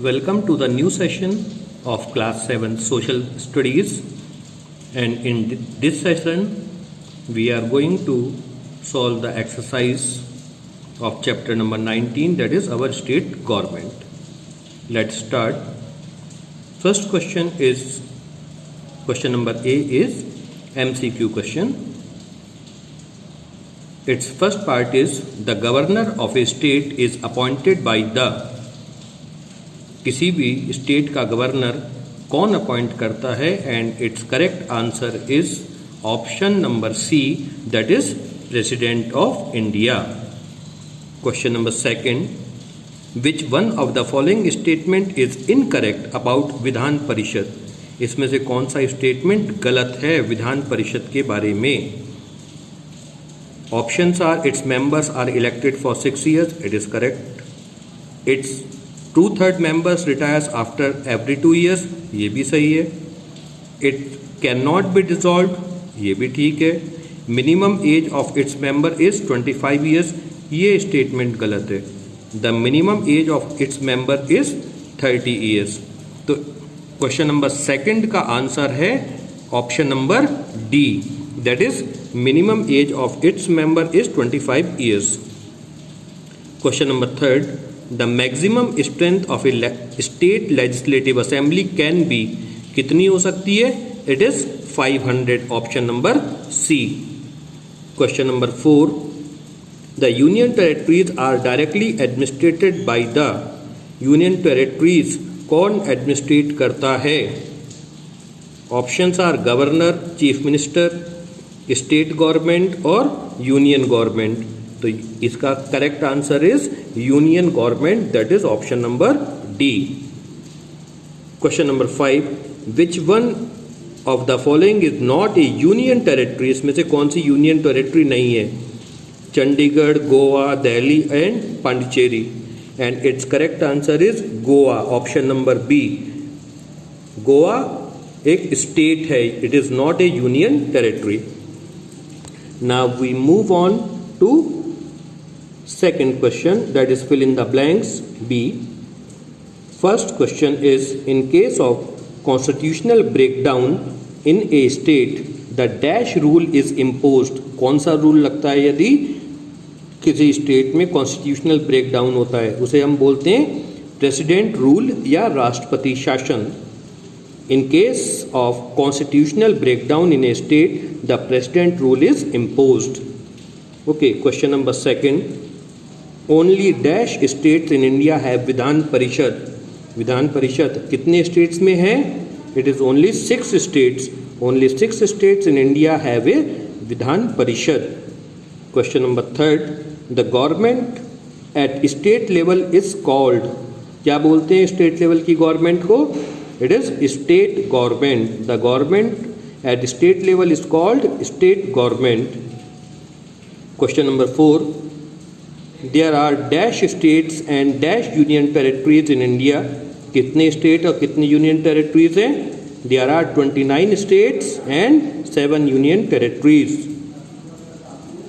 Welcome to the new session of class 7 social studies, and in this session we are going to solve the exercise of chapter number 19, that is our state government. Let's start. First question is question number A is MCQ question. Its first part is the governor of a state is appointed by the. किसी भी state का governor कौन appoint करता है, and it's correct answer is option number C, that is president of India. Question number second, which one of the following statement is incorrect about Vidhan Parishad. इसमें से कौन सा स्टेटमेंट गलत है विधान परिषद के बारे में. Options are its members are elected for 6 years, it is correct. Its 2/3 members retires after every 2 years, ये भी सही है. It cannot be dissolved, ये भी ठीक है. Minimum age of its member is 25 years, ये स्टेटमेंट गलत है. The minimum age of its member is 30 years. तो क्वेश्चन नंबर सेकंड का आंसर है option number D, that is minimum age of its member is 25 years. Question number third, the maximum strength of a state legislative assembly can be. कितनी हो सकती है? It is 500, option number C. Question number 4, the union territories are directly administered by the. Union territories कौन administrate करता है? Options are governor, chief minister, state government और union government. तो इसका correct answer is union government, that is option number D. Question number 5, which one of the following is not a union territory. इसमें से कौन सी union territory नहीं है? Chandigarh, Goa, Delhi and Pondicherry. And it's correct answer is Goa, option number B. Goa एक state है, it is not a union territory. Now we move on to second question, that is fill in the blanks B. First question is, in case of constitutional breakdown in a state, the dash rule is imposed. कौन सा rule लगता है यदि किसी state में constitutional breakdown होता है? उसे हम बोलते हैं प्रेसिडेंट रूल या राष्ट्रपति शासन. In case of constitutional breakdown in a state, the president rule is imposed. Okay, question number second, only dash states in India have Vidhan Parishad. Vidhan Parishad कितने स्टेट्स में है? It is only 6 states. Only 6 states in India have a Vidhan Parishad. Question number third, the government at state level is called. क्या बोलते हैं state level की government को? It is state government. The government at state level is called state government. Question number 4, there are dash states and dash union territories in India. कितने state और कितने union territories हैं? There are 29 states and 7 union territories.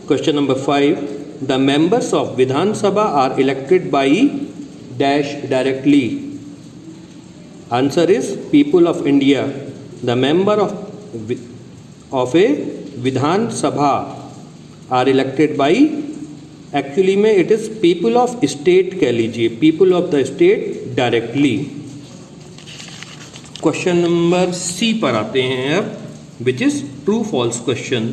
Question number 5, the members of Vidhan Sabha are elected by dash directly. Answer is people of India. The member of a Vidhan Sabha are elected by, actually में it is people of state कह लीजिए, people of the state directly. Question number C पर आते हैं अब, which is true false question.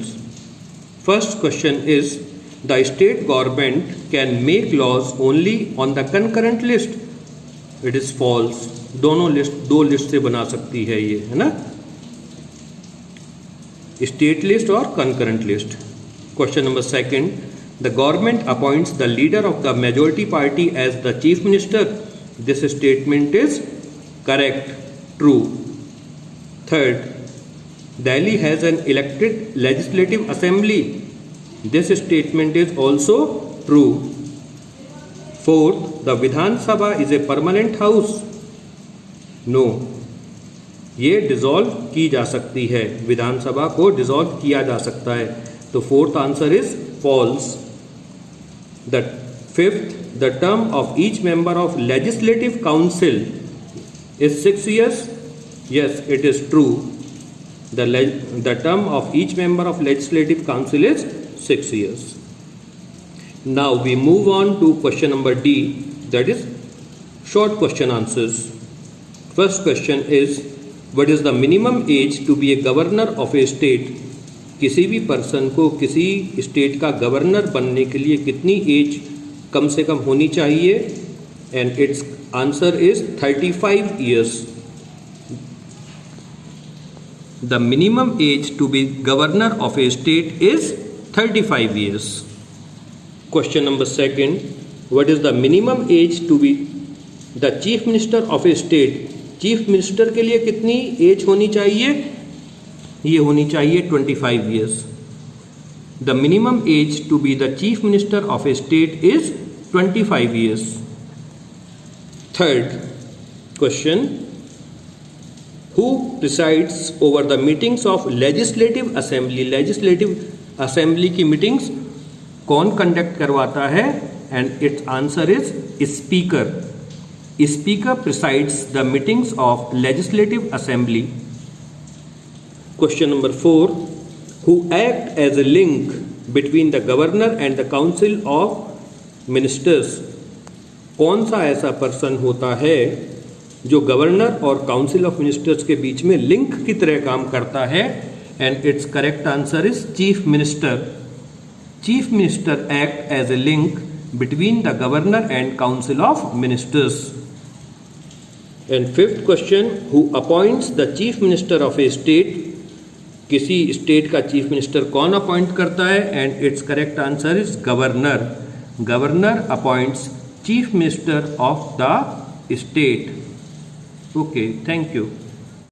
First question is, the state government can make laws only on the concurrent list. It is false. दो list से बना सकती है ये, है ना, स्टेट लिस्ट और concurrent list. Question number second, the government appoints the leader of the majority party as the chief minister. This statement is correct, true. Third, Delhi has an elected legislative assembly. This statement is also true. Fourth, the Vidhan Sabha is a permanent house. No, ये dissolve की जा सकती है, विधानसभा को dissolve किया जा सकता है. तो fourth answer is false. The fifth, the term of each member of legislative council is 6 years? Yes, it is true. The term of each member of Legislative Council is 6 years. Now we move on to question number D, that is short question answers. First question is, what is the minimum age to be a governor of a state? किसी भी person को किसी state का governor बनने के लिए कितनी as कम से कम होनी चाहिए? And it's answer is 35 years. The minimum age to be governor of a state is 35 years. Question number second, what is the minimum age to be the chief minister of a state? Chief minister के लिए कितनी as होनी चाहिए? ये होनी चाहिए 25 years. The minimum age to be the chief minister of a state is 25 years. Third question, who presides over the meetings of legislative assembly? Legislative assembly की meetings कौन conduct करवाता है? And its answer is speaker. Speaker presides the meetings of legislative assembly. Question number 4, who act as a link between the governor and the council of ministers? कौन सा ऐसा person होता है जो गवर्नर और काउंसिल ऑफ मिनिस्टर्स के बीच में link की तरह काम करता है? And it's correct answer is chief minister. Chief minister act as a link between the governor and council of ministers. And fifth question, who appoints the chief minister of a state? किसी state का chief minister कौन appoint करता है? And it's correct answer is governor. Governor appoints chief minister of the state. Okay, thank you.